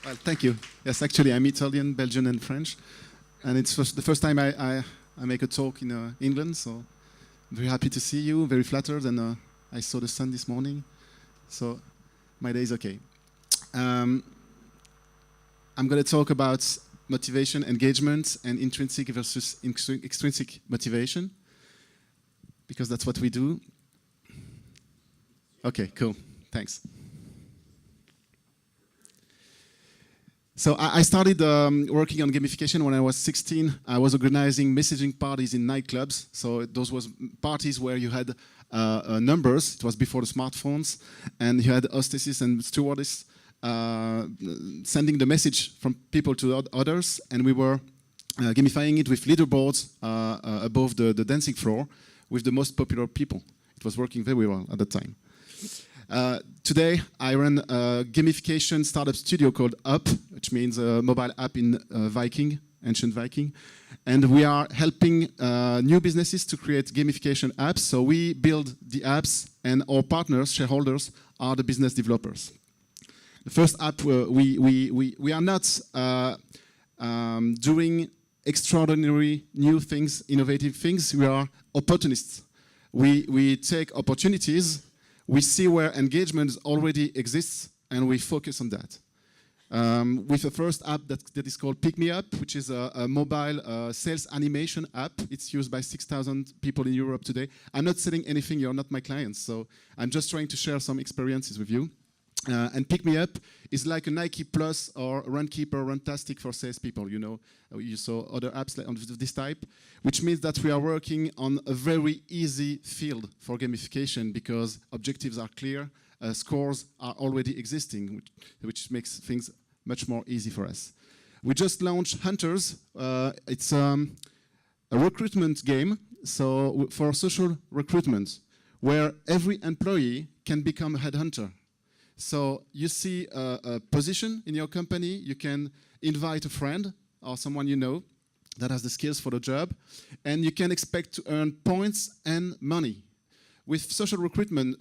Well, thank you. Yes, actually, I'm Italian, Belgian, and French, and it's the first time I make a talk in England. So I'm very happy to see you. Very flattered, and I saw the sun this morning, so my day is okay. I'm going to talk about motivation, engagement, and intrinsic versus extrinsic motivation, because that's what we do. Okay, cool. Thanks. So I started working on gamification when I was 16. I was organizing messaging parties in nightclubs. So those was parties where you had numbers. It was before the smartphones, and you had hostesses and stewardess sending the message from people to others, and we were gamifying it with leaderboards above the dancing floor with the most popular people. It was working very well at the time. Today, I run a gamification startup studio called Up, which means a mobile app in Viking, ancient Viking. And we are helping new businesses to create gamification apps. So we build the apps, and our partners, shareholders, are the business developers. The first app, we are not doing extraordinary new things, innovative things. We are opportunists. We take opportunities. We see where engagement already exists, and we focus on that. With the first app that is called Pick Me Up, which is a mobile sales animation app. It's used by 6,000 people in Europe today. I'm not selling anything, you're not my clients, so I'm just trying to share some experiences with you. And Pick Me Up is like a Nike Plus or Runkeeper, Runtastic for salespeople. You know, you saw other apps of this type, which means that we are working on a very easy field for gamification because objectives are clear, scores are already existing, which makes things much more easy for us. We just launched Hunters. It's a recruitment game, so for social recruitment, where every employee can become a headhunter. So you see a position in your company, you can invite a friend or someone you know that has the skills for the job, and you can expect to earn points and money. With social recruitment,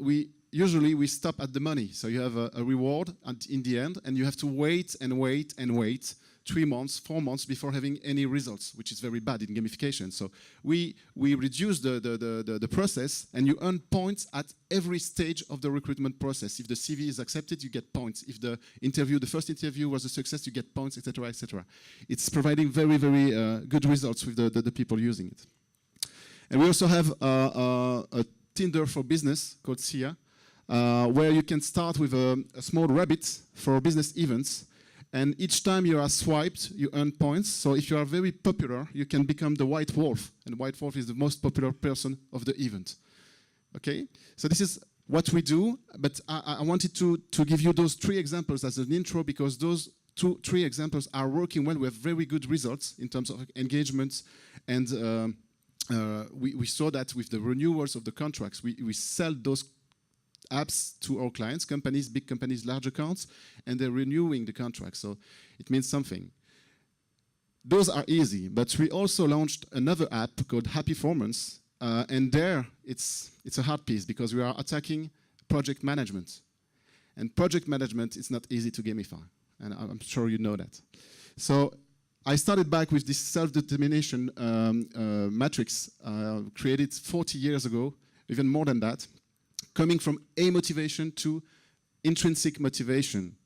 usually we stop at the money. So you have a reward in the end, and you have to wait and wait and wait 3 months, 4 months before having any results, which is very bad in gamification. So we reduce the process, and you earn points at every stage of the recruitment process. If the CV is accepted, you get points. If the first interview was a success, you get points, etc., etc. It's providing very, very good results with the people using it. And we also have a Tinder for business called SIA, where you can start with a small rabbit for business events. And each time you are swiped, you earn points. So if you are very popular, you can become the white wolf. And white wolf is the most popular person of the event. Okay? So this is what we do. But I wanted to give you those 3 examples as an intro, because those 3 examples are working well. We have very good results in terms of engagement. And we saw that with the renewals of the contracts. We sell those apps to our clients, companies, big companies, large accounts, and they're renewing the contract. So it means something. Those are easy, but we also launched another app called Happyformance, and there it's a hard piece because we are attacking project management. And project management is not easy to gamify, and I'm sure you know that. So I started back with this SelfDetermination Matrix, created 40 years ago, even more than that, coming from A motivation to intrinsic motivation.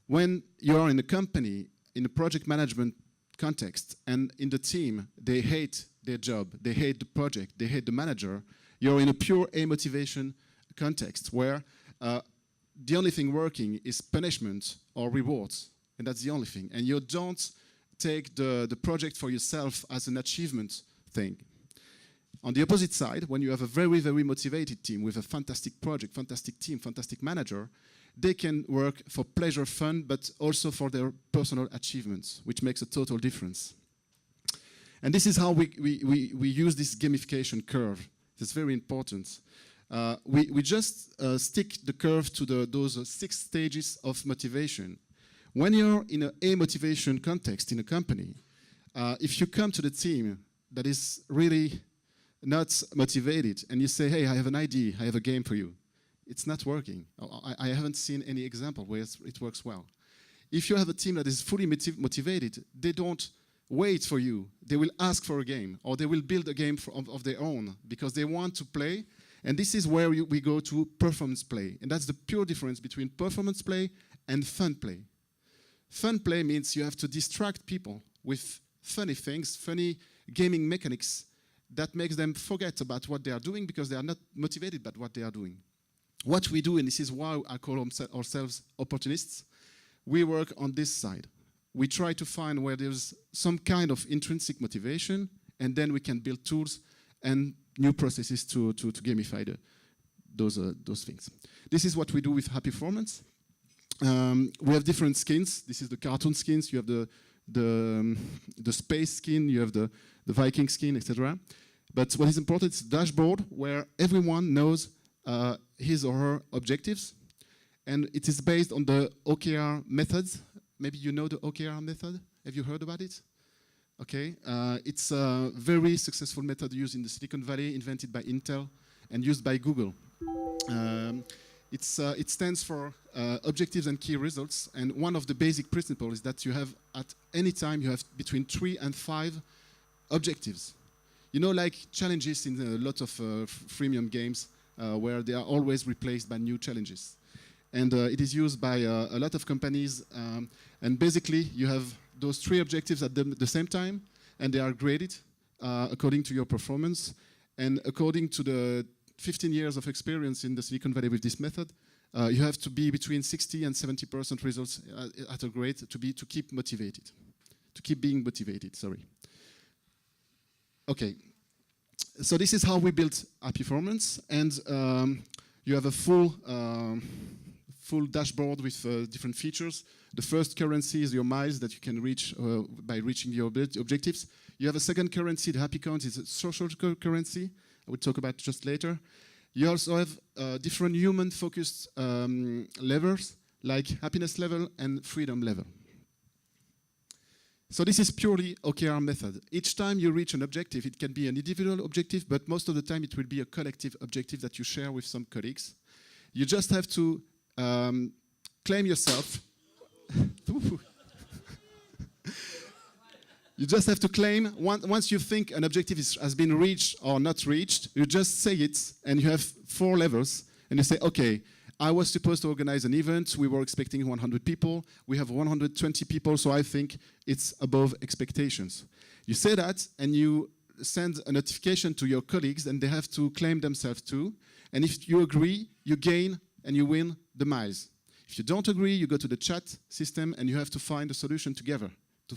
When you are in a company, in a project management context, and in the team, they hate their job, they hate the project, they hate the manager, you're in a pure A motivation context where the only thing working is punishment or rewards, and that's the only thing. And you don't take the project for yourself as an achievement thing. On the opposite side, when you have a very, very motivated team with a fantastic project, fantastic team, fantastic manager, they can work for pleasure, fun, but also for their personal achievements, which makes a total difference. And this is how we use this gamification curve. It's very important. We just stick the curve to those 6 stages of motivation. When you're in a motivation context in a company, if you come to the team that is really not motivated, and you say, hey, I have an idea, I have a game for you. It's not working. I haven't seen any example where it works well. If you have a team that is fully motivated, they don't wait for you. They will ask for a game, or they will build a game of their own because they want to play. And this is where we go to performance play. And that's the pure difference between performance play and fun play. Fun play means you have to distract people with funny things, funny gaming mechanics that makes them forget about what they are doing because they are not motivated by what they are doing. What we do, and this is why I call ourselves opportunists, we work on this side. We try to find where there's some kind of intrinsic motivation, and then we can build tools and new processes to gamify those things. This is what we do with Happyformance. We have different skins. This is the cartoon skins. You have the space skin. You have the Viking skin, etc. But what is important is a dashboard where everyone knows his or her objectives, and it is based on the OKR methods. Maybe you know the OKR method. Have you heard about it? Okay, it's a very successful method used in the Silicon Valley, invented by Intel and used by Google. It stands for objectives and key results, and one of the basic principles is that you have, at any time, you have between 3 and 5 objectives. You know, like challenges in a lot of freemium games, where they are always replaced by new challenges. And it is used by a lot of companies, and basically you have those 3 objectives at the same time, and they are graded according to your performance. And according to the 15 years of experience in the Silicon Valley with this method, you have to be between 60 and 70% results at a grade to keep motivated, to keep being motivated, sorry. Okay, so this is how we built Happyformance, and you have a full dashboard with different features. The first currency is your miles that you can reach by reaching your objectives. You have a second currency, the Happy Count is a social currency. I will talk about just later. You also have different human-focused levels, like happiness level and freedom level. So this is purely OKR method. Each time you reach an objective, it can be an individual objective, but most of the time it will be a collective objective that you share with some colleagues. You just have to claim yourself. You just have to claim, once you think an objective has been reached or not reached, you just say it, and you have 4 levels, and you say, okay, I was supposed to organize an event, we were expecting 100 people, we have 120 people, so I think it's above expectations. You say that, and you send a notification to your colleagues, and they have to claim themselves too, and if you agree, you gain and you win the miles. If you don't agree, you go to the chat system, and you have to find a solution together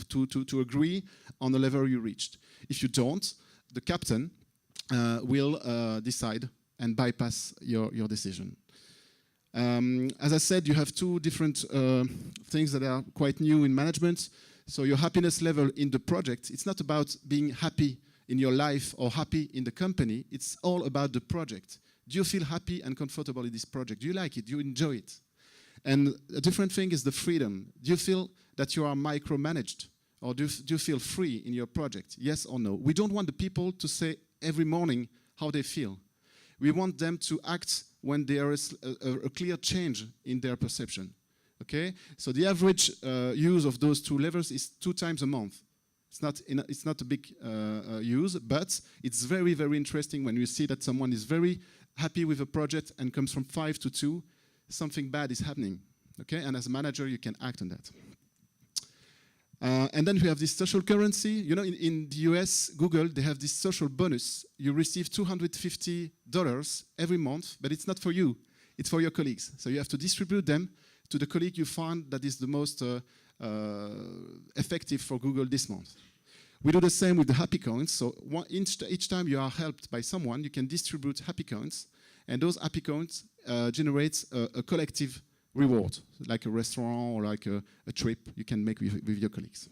to agree on the level you reached. If you don't, the captain will decide and bypass your decision. As I said, you have 2 different things that are quite new in management. So your happiness level in the project, it's not about being happy in your life or happy in the company. It's all about the project. Do you feel happy and comfortable in this project? Do you like it? Do you enjoy it? And a different thing is the freedom. Do you feel that you are micromanaged? Or do you feel free in your project? Yes or no? We don't want the people to say every morning how they feel. We want them to act when there is a clear change in their perception. Okay? So the average use of those 2 levels is 2 times a month. It's not a big use, but it's very, very interesting when you see that someone is very happy with a project and comes from 5 to 2, something bad is happening. Okay? And as a manager, you can act on that. And then we have this social currency. You know, in the US, Google, they have this social bonus. You receive $250 every month, but it's not for you. It's for your colleagues. So you have to distribute them to the colleague you find that is the most effective for Google this month. We do the same with the Happy Coins. So each time you are helped by someone, you can distribute Happy Coins, and those Happy Coins generates a collective reward, like a restaurant or like a trip you can make with your colleagues.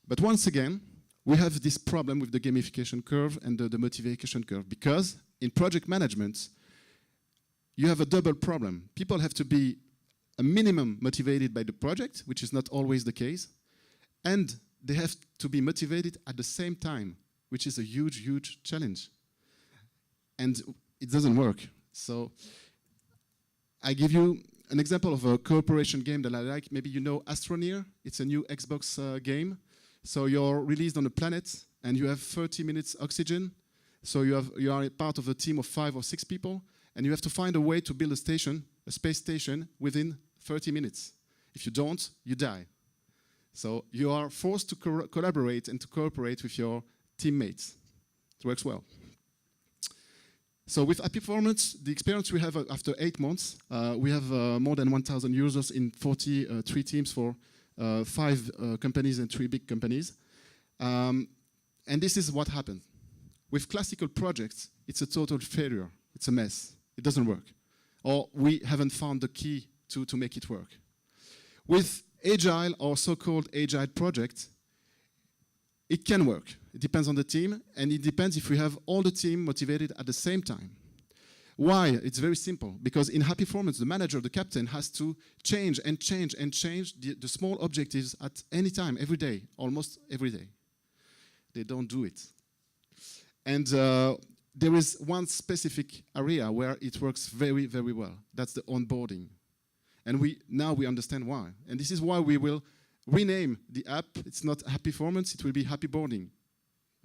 But once again, we have this problem with the gamification curve and the motivation curve, because in project management, you have a double problem. People have to be a minimum motivated by the project, which is not always the case, and they have to be motivated at the same time, which is a huge, huge challenge. And it doesn't work. So I give you an example of a cooperation game that I like, maybe you know Astroneer. It's a new Xbox game. So you're released on a planet and you have 30 minutes oxygen. So you are a part of a team of 5 or 6 people, and you have to find a way to build a station, a space station, within 30 minutes. If you don't, you die. So you are forced to collaborate and to cooperate with your teammates. It works well. So with Happyformance, the experience we have after 8 months, we have more than 1,000 users in 43 teams for 5 companies and 3 big companies. And this is what happened. With classical projects, it's a total failure. It's a mess. It doesn't work. Or we haven't found the key to make it work. With agile or so-called agile projects, it can work. It depends on the team, and it depends if we have all the team motivated at the same time. Why? It's very simple. Because in Happyformance, the manager, the captain, has to change and change and change the small objectives at any time, every day, almost every day. They don't do it. And there is one specific area where it works very, very well. That's the onboarding. And now we understand why. And this is why we will rename the app. It's not Happyformance, it will be Happyboarding,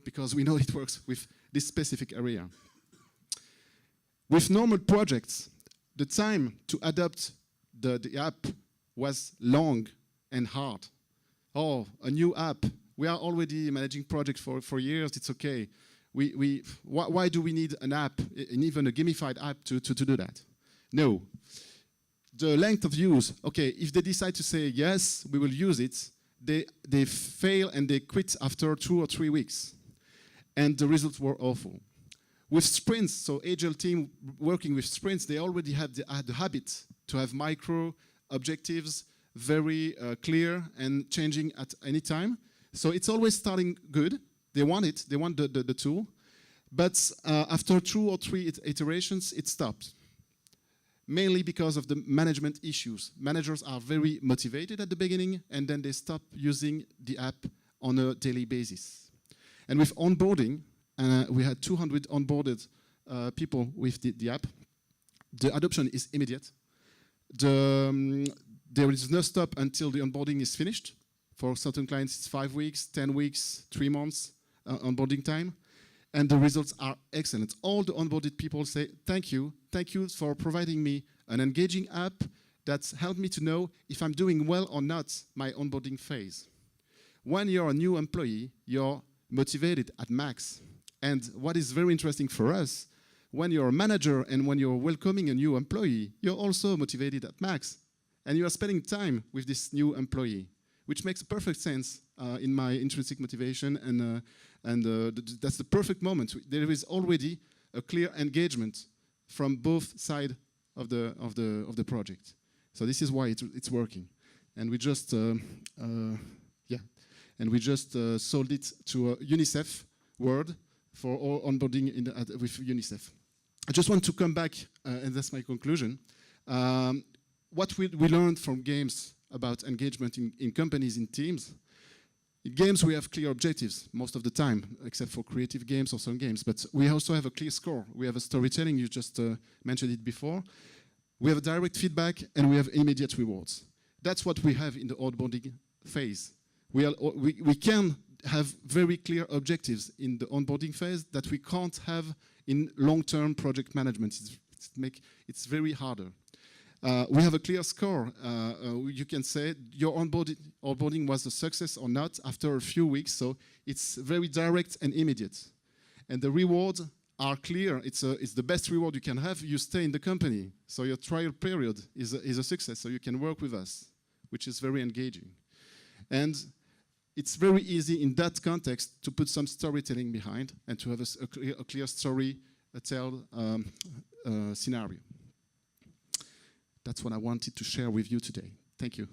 because we know it works with this specific area. With normal projects, the time to adapt the app was long and hard. Oh, a new app. We are already managing projects for years, it's okay. Why do we need an app, and even a gamified app, to do that? No. The length of use, okay, if they decide to say, yes, we will use it, they fail and they quit after 2 or 3 weeks. And the results were awful. With sprints, so agile team working with sprints, they already had the habit to have micro objectives, very clear and changing at any time. So it's always starting good. They want it, they want the tool. But after 2 or 3 iterations, it stopped. Mainly because of the management issues. Managers are very motivated at the beginning, and then they stop using the app on a daily basis. And with onboarding, we had 200 onboarded people with the app. The adoption is immediate. There is no stop until the onboarding is finished. For certain clients, it's 5 weeks, 10 weeks, 3 months onboarding time. And the results are excellent. All the onboarded people say, thank you for providing me an engaging app that's helped me to know if I'm doing well or not my onboarding phase. When you're a new employee, you're motivated at max. And what is very interesting for us, when you're a manager and when you're welcoming a new employee, you're also motivated at max. And you are spending time with this new employee, which makes perfect sense in my intrinsic motivation, and that's the perfect moment. There is already a clear engagement from both sides of the project. So this is why it's working, and we just sold it to UNICEF World for all onboarding with UNICEF. I just want to come back, and that's my conclusion. What we learned from games about engagement in companies, in teams. In games, we have clear objectives most of the time, except for creative games or some games. But we also have a clear score. We have a storytelling, you just mentioned it before. We have a direct feedback, and we have immediate rewards. That's what we have in the onboarding phase. We can have very clear objectives in the onboarding phase that we can't have in long-term project management. It's very harder. We have a clear score. You can say your onboarding was a success or not after a few weeks, so it's very direct and immediate. And the rewards are clear. It's the best reward you can have. You stay in the company, so your trial period is a success, so you can work with us, which is very engaging. And it's very easy in that context to put some storytelling behind and to have a clear story, scenario. That's what I wanted to share with you today. Thank you.